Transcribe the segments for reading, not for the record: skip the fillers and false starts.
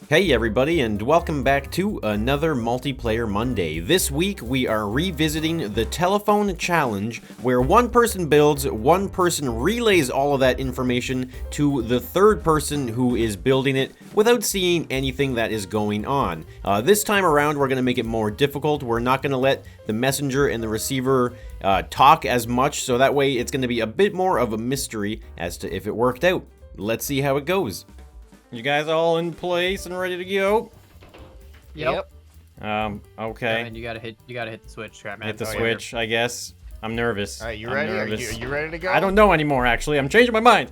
Hey everybody, and welcome back to another Multiplayer Monday. This week we are revisiting the telephone challenge, where one person builds, one person relays all of that information to the third person who is building it without seeing anything that is going on. This time around we're going to make it more difficult. We're not going to let the messenger and the receiver talk as much, so that way it's going to be a bit more of a mystery as to if it worked out. Let's see how it goes. You guys all in place and ready to go? Yep. Okay. And you gotta hit the switch, right, man? Hit the switch, I guess. I'm nervous. All right, you I'm ready? nervous. Are you ready to go? I don't know anymore, actually. I'm changing my mind.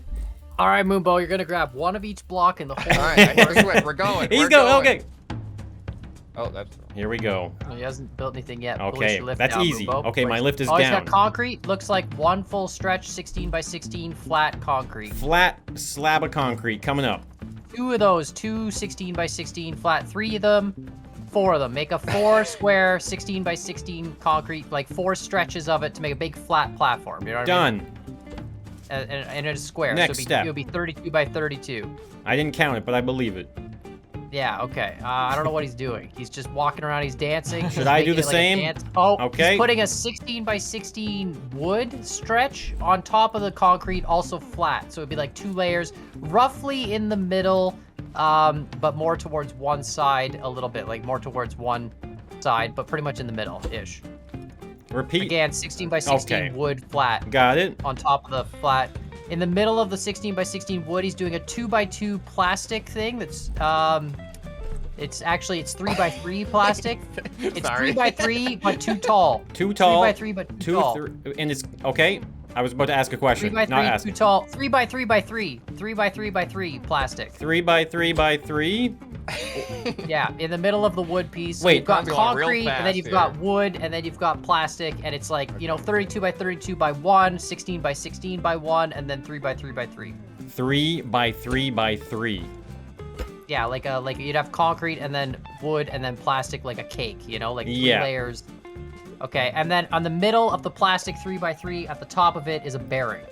All right, Moonbo, you're gonna grab one of each block in the whole. All right, I hit the switch. We're going. He's We're going. Okay. Oh, that's. Here we go. He hasn't built anything yet. Push Okay, your lift that's down, easy. Moonbo. Okay, my lift is He's down. got concrete. Looks like one full stretch, 16 by 16 flat concrete. Flat slab of concrete coming up. Two of those, two 16 by 16 flat. Three of them, four of them. Make a four square 16 by 16 concrete, like four stretches of it to make a big flat platform. You know what I mean? Done. And it's square. Next so step. It'll be 32 by 32. I didn't count it, but I believe it. Yeah, okay. I don't know what he's doing. He's just walking around, he's dancing. Should I do the same? Oh, Okay. He's putting a 16 by 16 wood stretch on top of the concrete, also flat. So it'd be like two layers, roughly in the middle, but more towards one side a little bit, like more towards one side, but pretty much in the middle-ish. Repeat. Again, 16 by 16 Okay. wood flat Got it. on top of the flat. In the middle of the 16 by 16 wood, he's doing a 2 by 2 plastic thing that's, it's 3 by 3 plastic. It's Sorry. 3 by 3, but too tall. Too tall. 3 by 3, but too tall. And it's okay. I was about to ask a 3 question. by Not 3, ask. too tall. 3 by 3 by 3. 3 by 3 by 3 plastic. 3 by 3 by 3. Yeah, in the middle of the wood piece. Wait. You've got I'm going real concrete, and then fast you've here. got wood, and then you've got plastic, and it's like, 32 by 32 by 1, 16 by 16 by 1, and then 3 by 3 by 3. 3 by 3 by 3. Yeah, like you'd have concrete and then wood and then plastic like a cake, like three Yeah. layers. Okay, and then on the middle of the plastic 3 by 3 at the top of it is a bearing.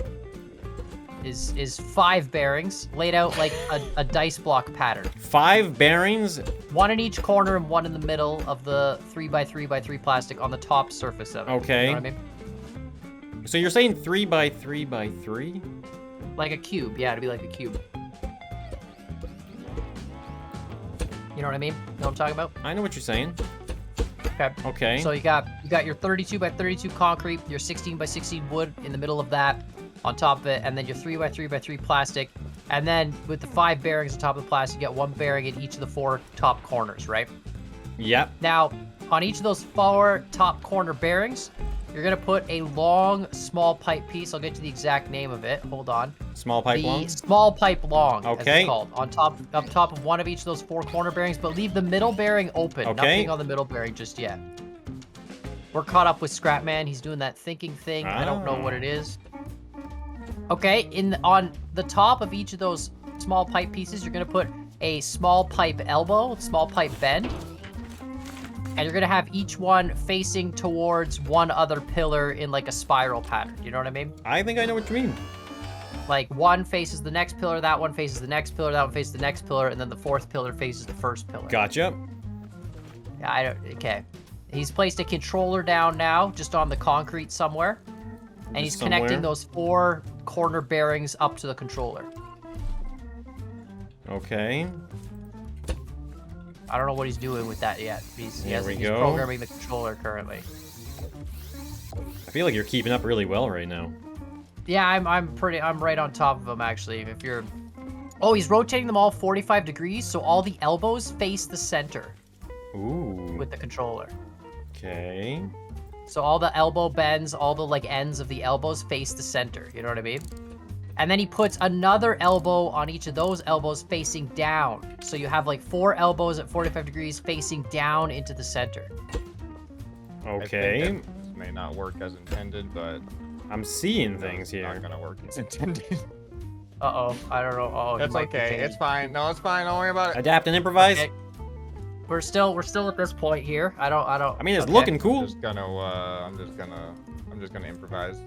Is 5 bearings laid out like a dice block pattern. 5 bearings. One in each corner and one in the middle of the 3 by 3 by 3 plastic on the top surface of it. Okay. You know what I mean? So you're saying 3 by 3 by 3? Like a cube. Yeah, it'd be like a cube. You know what I mean? Know what I'm talking about? I know what you're saying. Okay. Okay. So you got your 32 by 32 concrete, your 16 by 16 wood in the middle of that, on top of it, and then your 3 by 3 by 3 plastic, and then with the 5 bearings on top of the plastic, you got 1 bearing in each of the 4 top corners, right? Yep. Now, on each of those 4 top corner bearings, you're gonna put a long small pipe piece. I'll get you the exact name of it. Hold on. Small pipe The long. small pipe long, as Okay. it's called, up top of one of each of those 4 corner bearings, but leave the middle bearing open. Okay. Nothing on the middle bearing just yet. We're caught up with Scrapman. He's doing that thinking thing. I don't know what it is. Okay, on the top of each of those small pipe pieces, you're gonna put a small pipe elbow, small pipe bend, and you're gonna have each one facing towards one other pillar in like a spiral pattern. You know what I mean? I think I know what you mean. Like one faces the next pillar, that one faces the next pillar, that one faces the next pillar, and then the 4th pillar faces the 1st pillar. Gotcha. Okay. He's placed a controller down now, just on the concrete somewhere. And he's connecting those 4 corner bearings up to the controller. Okay. I don't know what he's doing with that yet. He's we go. programming the controller currently. I feel like you're keeping up really well right now. Yeah, I'm right on top of him actually. If you're Oh, he's rotating them all 45 degrees, so all the elbows face the center Ooh. with the controller. Okay. So all the elbow bends, all the like ends of the elbows face the center. You know what I mean? And then he puts another elbow on each of those elbows facing down. So you have like 4 elbows at 45 degrees facing down into the center. Okay. I think this may not work as intended, but I'm seeing things it's here. not gonna work as intended. Uh-oh, I don't know. Oh, It's okay. It's fine. No, it's fine. Don't worry about it. Adapt and improvise. Okay. We're still at this point here. I don't. I mean, it's okay. looking cool. I'm just gonna improvise.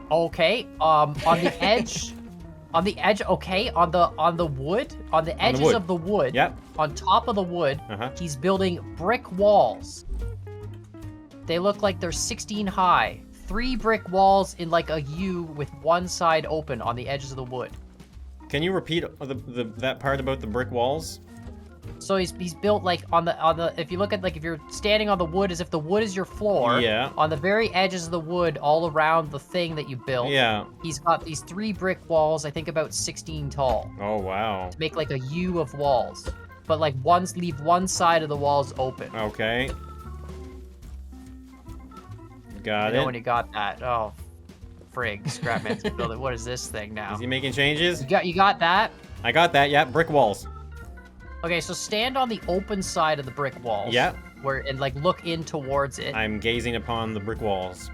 Okay. On the edge On the edge, okay, on the wood, on the edges wood. of the wood, Yep. on top of the wood, he's building brick walls. They look like they're 16 high. 3 brick walls in like a U with one side open on the edges of the wood. Can you repeat that part about the brick walls? So he's built like on the if you look at like if you're standing on the wood as if the wood is your floor. Yeah. On the very edges of the wood, all around the thing that you built. Yeah. He's got these 3 brick walls, I think about 16 tall. Oh wow. To make like a U of walls, but like leave one side of the walls open. Okay. Got You it. know when you got that? Oh, frig! Scrapman's building. What is this thing now? Is he making changes? You got that? I got that. Yeah. Brick walls. Okay, so stand on the open side of the brick walls. Yeah. And like look in towards it. I'm gazing upon the brick walls.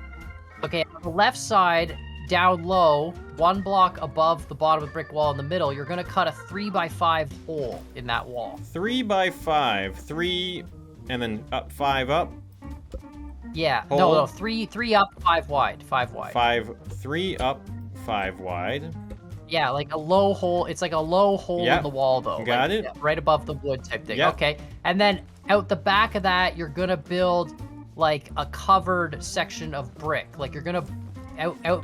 Okay, on the left side, down low, 1 block above the bottom of the brick wall in the middle, you're gonna cut a 3x5 hole in that wall. 3 by 5. 3, and then up 5 up. Yeah. Hole. No, 3 up, 5 wide. 5 wide. 3 up, 5 wide. Yeah, like a low hole. It's like a low hole Yep. in the wall, though. Got like, it. Right above the wood type thing. Yep. Okay. And then out the back of that, you're gonna build like a covered section of brick. Like you're gonna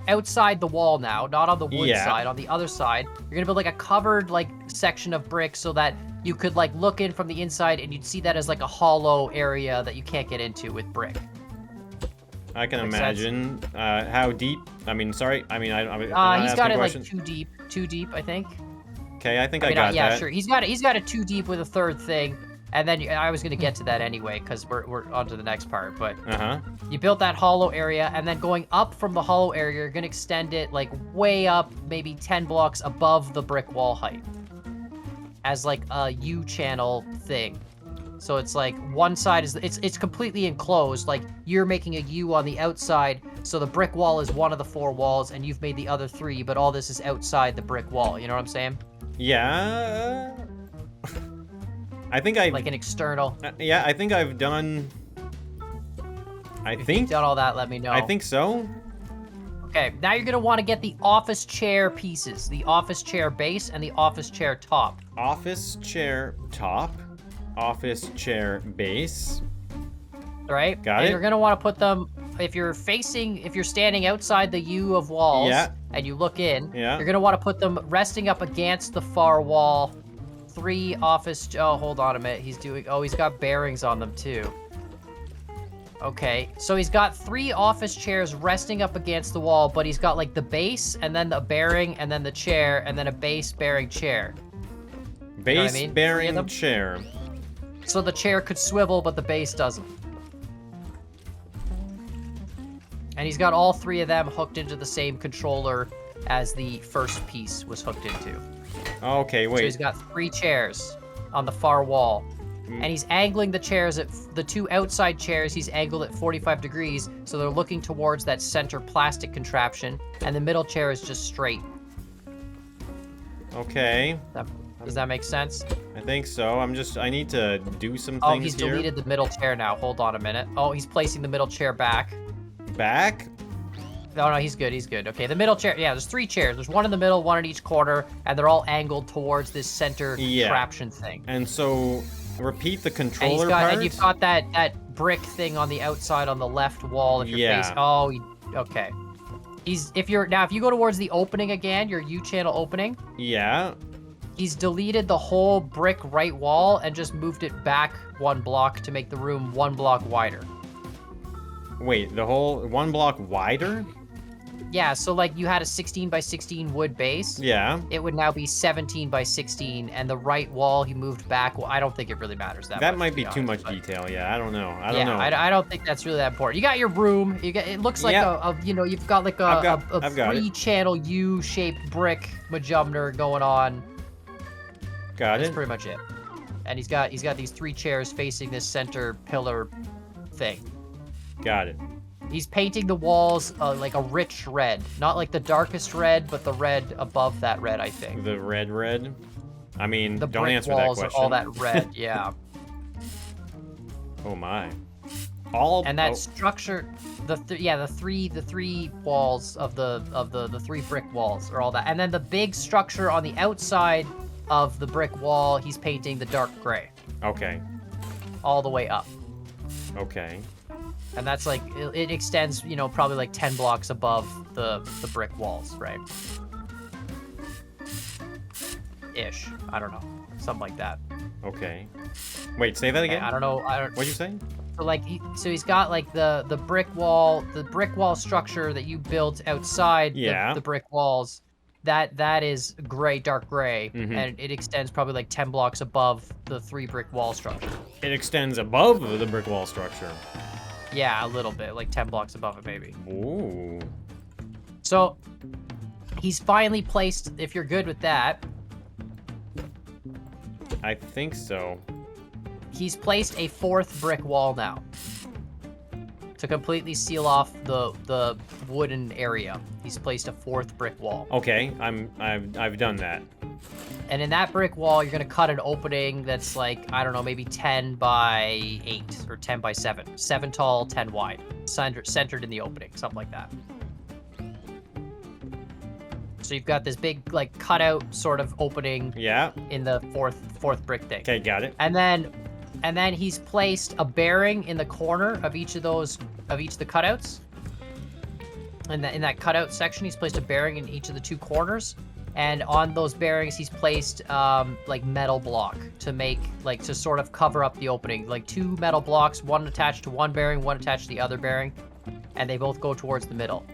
outside the wall now, not on the wood Yeah. side. On the other side, you're gonna build like a covered like section of brick so that you could like look in from the inside and you'd see that as like a hollow area that you can't get into with brick. I can Makes sense? imagine. How deep? I mean, sorry. I mean, He's got it like 2 deep, I think. Okay, I think I mean, got yeah, that. sure. He's got it 2 deep with a 3rd thing, and then I was gonna get to that anyway because we're on to the next part. But you built that hollow area, and then going up from the hollow area, you're gonna extend it like way up, maybe 10 blocks above the brick wall height, as like a U channel thing. So it's like one side is it's completely enclosed. Like you're making a U on the outside, so the brick wall is one of the 4 walls, and you've made the other 3, but all this is outside the brick wall. You know what I'm saying? Yeah. I think I Like an external. yeah, I think I've done. If you've done all that, let me know. I think so. Okay, now you're gonna want to get the office chair pieces, the office chair base and the office chair top. Office chair top. Office chair base. Right? Got and it. You're gonna want to put them if you're standing outside the U of walls Yeah. and you look in, Yeah. you're gonna want to put them resting up against the far wall. 3 office. Oh, hold on a minute. He's got bearings on them too. Okay, so he's got 3 office chairs resting up against the wall, but he's got like the base and then the bearing and then the chair and then a base bearing chair. Base know what I mean? 3 of bearing them? chair. So the chair could swivel, but the base doesn't. And he's got all 3 of them hooked into the same controller as the first piece was hooked into. Okay, So wait. he's got 3 chairs on the far wall. And he's angling the chairs at the 2 outside chairs. He's angled at 45 degrees, so they're looking towards that center plastic contraption. And the middle chair is just straight. Okay. Does that make sense? I think so. I need to do some things Oh, he's here. deleted the middle chair now. Hold on a minute. Oh, he's placing the middle chair back. Back? No, he's good. He's good. Okay, the middle chair. Yeah, there's 3 chairs. There's 1 in the middle, 1 in each corner, and they're all angled towards this center contraption thing. And so, repeat the And controller part? and you've got that brick thing on the outside on the left wall. If you're facing, okay. If you go towards the opening again, your U channel opening. Yeah. He's deleted the whole brick right wall and just moved it back 1 block to make the room 1 block wider. Wait, the whole 1 block wider? Yeah, so like you had a 16 by 16 wood base. Yeah. It would now be 17 by 16, and the right wall he moved back. Well, I don't think it really matters that much. That might be too honest, much but- detail. Yeah, I don't know. I don't know. I don't think that's really that important. You got your room. It looks like you've got like I've a got it. 3-channel U-shaped brick majumner going on. Got That's it. pretty much it. And he's got these 3 chairs facing this center pillar thing. Got it. He's painting the walls like a rich red, not like the darkest red, but the red above that red, I think. The red. I mean, The don't brick answer that walls question. are all that red, yeah. Oh my. And that structure, the three walls of the 3 brick walls are all that. And then the big structure on the outside of the brick wall, he's painting the dark gray. Okay. All the way up. Okay. And that's like, it extends, you know, probably like 10 blocks above the brick walls, right? Ish. I don't know. Something like that. Okay. Wait, say that again? I don't know. What'd you say? So like, he's got like the brick wall structure that you built outside the brick walls. That is gray, dark gray, and it extends probably like 10 blocks above the 3 brick wall structure. It extends above the brick wall structure. Yeah, a little bit, like 10 blocks above it, maybe. Ooh. So he's finally placed. If you're good with that, I think so. He's placed a 4th brick wall now to completely seal off the wooden area. He's placed a 4th brick wall. Okay, I've done that. And in that brick wall, you're gonna cut an opening that's like, I don't know, maybe 10 by 8 or 10 by 7. 7 tall, 10 wide. Centered in the opening, something like that. So you've got this big like cutout sort of opening. Yeah. In the fourth brick thing. Okay, got it. And then he's placed a bearing in the corner of each of the cutouts. And in that cutout section, he's placed a bearing in each of the 2 corners. And on those bearings, he's placed like metal block to sort of cover up the opening. Like 2 metal blocks, one attached to one bearing, one attached to the other bearing, and they both go towards the middle.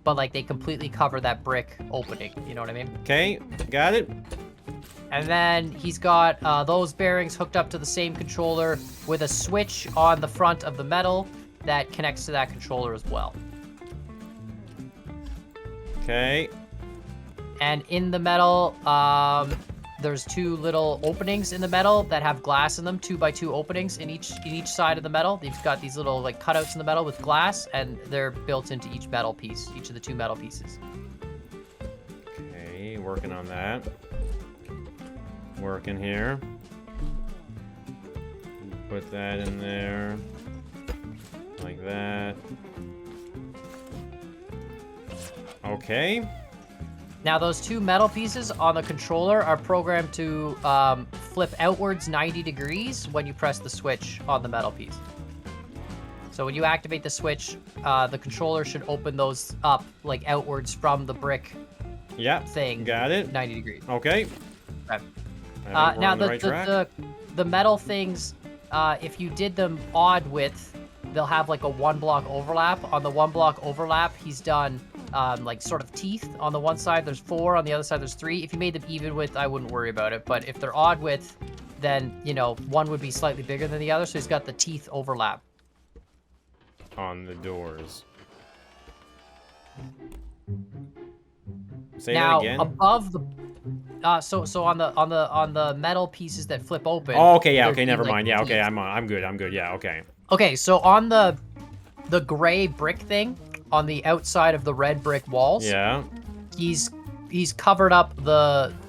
But like they completely cover that brick opening. You know what I mean? Okay, got it. And then he's got those bearings hooked up to the same controller with a switch on the front of the metal that connects to that controller as well. Okay. And in the metal, there's 2 little openings in the metal that have glass in them, 2 by 2 openings in each side of the metal. They've got these little like cutouts in the metal with glass, and they're built into each metal piece, each of the 2 metal pieces. Okay, working on that. Working here. Put that in there. Like that. Okay. Now those 2 metal pieces on the controller are programmed to flip outwards 90 degrees when you press the switch on the metal piece. So when you activate the switch, the controller should open those up like outwards from the brick thing. Got it. 90 degrees. Okay. Okay. Now the metal things, if you did them odd width, they'll have like a 1 block overlap. On the 1 block overlap, he's done like sort of teeth. On the one side there's 4, on the other side there's 3. If you made them even width, I wouldn't worry about it. But if they're odd width, then you know one would be slightly bigger than the other. So he's got the teeth overlap on the doors. Say now that again. Above the so on the metal pieces that flip open. Oh, okay, yeah, okay, never like mind. Yeah, okay, teeth. I'm good. Yeah, okay. Okay, so on the gray brick thing on the outside of the red brick walls. Yeah. He's covered up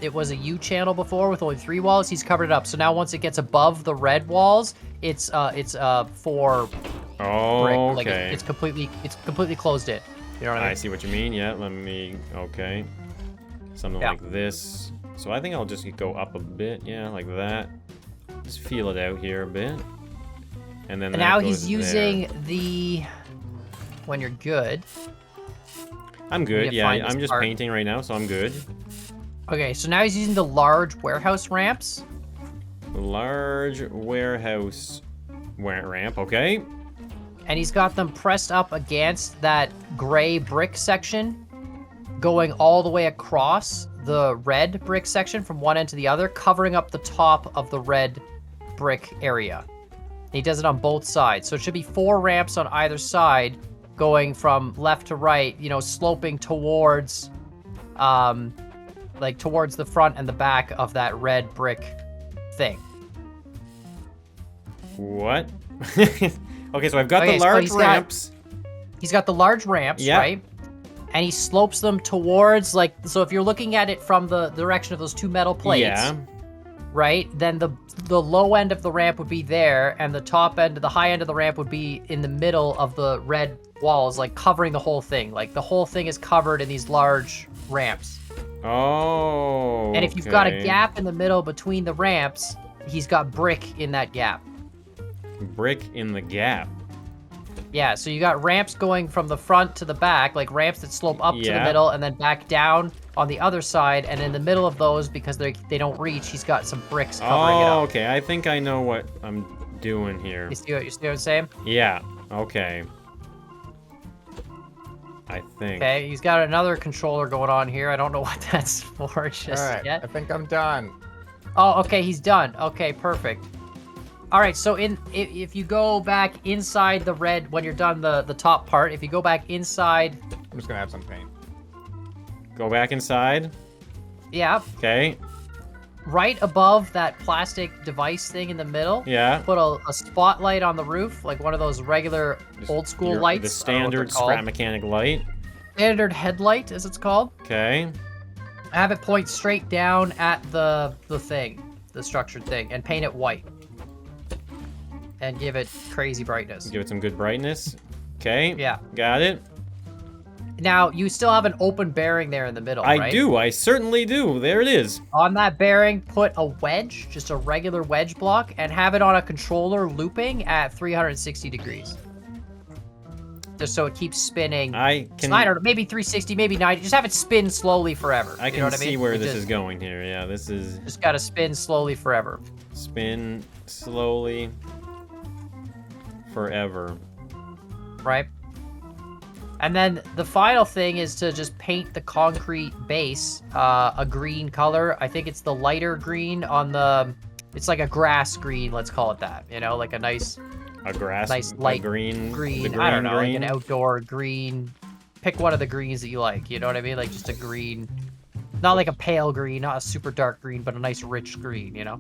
it was a U channel before with only 3 walls. He's covered it up. So now once it gets above the red walls, it's 4 brick. Like okay. it's completely closed in. You know what I mean? I see what you mean. Yeah, okay. Something like this. So I think I'll just go up a bit, yeah, like that. Just feel it out here a bit. And then now he's using the when you're good. I'm good, yeah, I'm just painting right now, so I'm good. Okay, so now he's using the large warehouse ramps. Large warehouse ramp, okay. And he's got them pressed up against that gray brick section, going all the way across the red brick section from one end to the other, covering up the top of the red brick area. And he does it on both sides. So it should be 4 ramps on either side, going from left to right, you know, sloping towards, like towards the front and the back of that red brick thing. What? Okay, so I've got the large ramps. He's got the large ramps, right? And he slopes them towards, like, so if you're looking at it from the direction of those 2 metal plates, right? Then the low end of the ramp would be there, and the top end, the high end of the ramp would be in the middle of the red walls, like covering the whole thing. Like the whole thing is covered in these large ramps. Oh. And if you've got a gap in the middle between the ramps, he's got brick in that gap. Brick in the gap. Yeah, so you got ramps going from the front to the back, like ramps that slope up to the middle and then back down on the other side, and in the middle of those, because they don't reach, he's got some bricks covering it up. Oh, okay. I think I know what I'm doing here. You see what I'm saying? Yeah. Okay. I think. Okay, he's got another controller going on here. I don't know what that's for just All right, yet. I think I'm done. Oh, okay, he's done. Okay, perfect. All right, so if you go back inside the red, when you're done the top part, if you go back inside... I'm just gonna have some paint. Go back inside. Yeah. Okay. Right above that plastic device thing in the middle. Yeah. Put a spotlight on the roof, like one of those regular old school lights. The standard scrap mechanic light. Standard headlight, as it's called. Okay. Have it point straight down at the thing, the structured thing, and paint it white. And give it crazy brightness. Give it some good brightness. Okay. Yeah. Got it. Now, you still have an open bearing there in the middle, right? I do. I certainly do. There it is. On that bearing, put a wedge, just a regular wedge block, and have it on a controller looping at 360 degrees. Just so it keeps spinning. I don't know, maybe 360, maybe 90. Just have it spin slowly forever. I can see where this is going here. Yeah, this is... Just gotta spin slowly forever. Spin slowly forever. Right? And then the final thing is to just paint the concrete base a green color. I think it's the lighter green on the... It's like a grass green, let's call it that. You know, like a nice... A grass, nice light green, I don't know, like an outdoor green. Pick one of the greens that you like, you know what I mean? Like just a green, not like a pale green, not a super dark green, but a nice rich green, you know?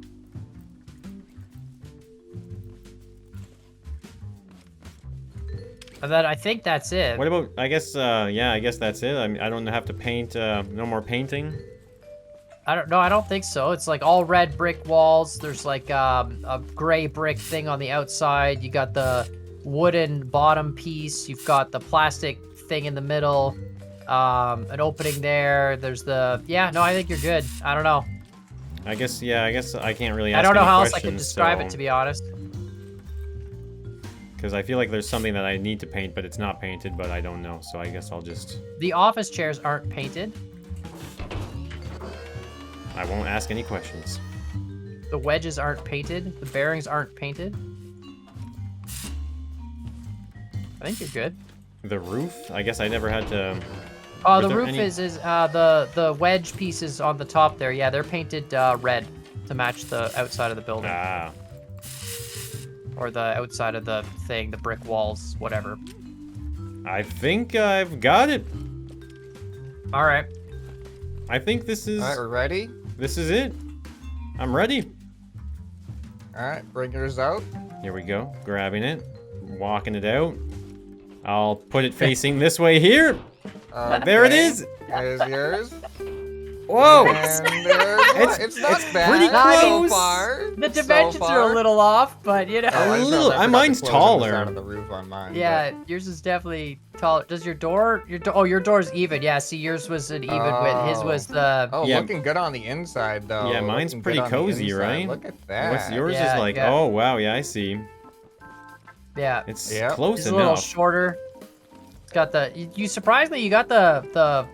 And then I think that's it. What about, I guess, yeah, I guess that's it. I mean, I don't have to paint, no more painting. I don't think so. It's like all red brick walls. There's like a gray brick thing on the outside. You got the wooden bottom piece. You've got the plastic thing in the middle. An opening there. There's the... Yeah, no, I think you're good. I don't know. I guess, yeah, I guess I can't really ask I don't know any how else I questions, can describe it, so... to be honest. Because I feel like there's something that I need to paint, but it's not painted, but I don't know, so I guess I'll just... The office chairs aren't painted. I won't ask any questions. The wedges aren't painted. The bearings aren't painted. I think you're good. The roof? I guess I never had to... Oh, the roof is the wedge pieces on the top there. Yeah, they're painted red to match the outside of the building. Ah. Or the outside of the thing, the brick walls, whatever. I think I've got it. All right. I think this is... All right, we're ready? This is it. I'm ready. All right, bring yours out. Here we go. Grabbing it. Walking it out. I'll put it facing this way here. There it is. There's yours. Whoa. And there's it's not bad. pretty close. So far. The dimensions are a little off, but you know. A little. Mine's taller. Out of the roof on mine, yeah, yours is definitely taller. Does your door? Oh, your door's even. Yeah, see, yours was an even width. His was the. Oh, yeah. Looking good on the inside though. Yeah, mine's Looking pretty good on the cozy, inside. right? Look at that. What's yours Yeah, is like? yeah. Oh wow, yeah, I see. Yeah. It's Yep. close It's a little enough. shorter. It's got the. You surprisingly, you got the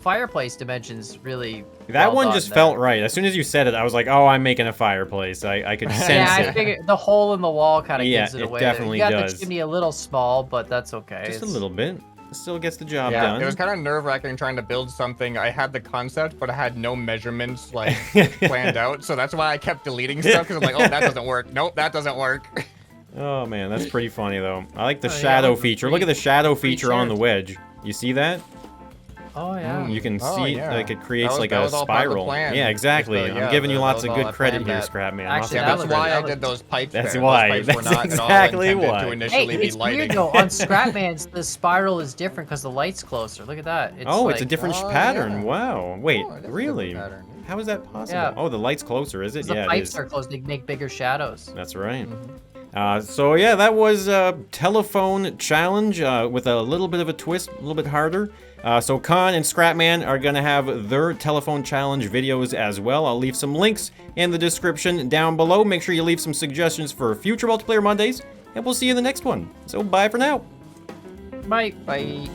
fireplace dimensions really. That well one done just there. felt right. As soon as you said it, I was like, oh, I'm making a fireplace. I could sense Yeah, I it. figured the hole in the wall kind of Yeah, gives it it away. definitely you got does. the chimney a little small, but that's okay. Just a It's- little bit. It still gets the job Yeah, done. it was kind of nerve-wracking trying to build something. I had the concept, but I had no measurements like planned out, so that's why I kept deleting stuff because I'm like, oh, that doesn't work. Nope, that doesn't work. Oh man, that's pretty funny though. I like the Oh, yeah, shadow with the feature. three- Look at the shadow three feature on the chairs. wedge. You see that? Oh yeah. You can Oh, see yeah. like it creates That like was a all part of the spiral. plan. Yeah, exactly. Just the- I'm giving you that lots was of all good I credit planned here, that. Scrap Man. Actually, Yeah, that that's was- why I that was- did those pipes. That's there. why. Those pipes were That's not exactly at all intended why. to Hey, initially be it's lighting. weird though. On Scrapman's, the spiral is different because the light's closer. Look at that. It's Oh, like, it's a different Oh, pattern. yeah. Wow. Wait, Oh, it is a really? different pattern. How is that possible? Yeah. Oh, the light's closer, is it? 'Cause the Yeah, it pipes is. are closed, they make bigger shadows. That's right. Mm-hmm. So yeah, that was a telephone challenge with a little bit of a twist, a little bit harder. So Khan and Scrapman are gonna have their telephone challenge videos as well. I'll leave some links in the description down below. Make sure you leave some suggestions for future Multiplayer Mondays, and we'll see you in the next one. So bye for now. Bye. Bye.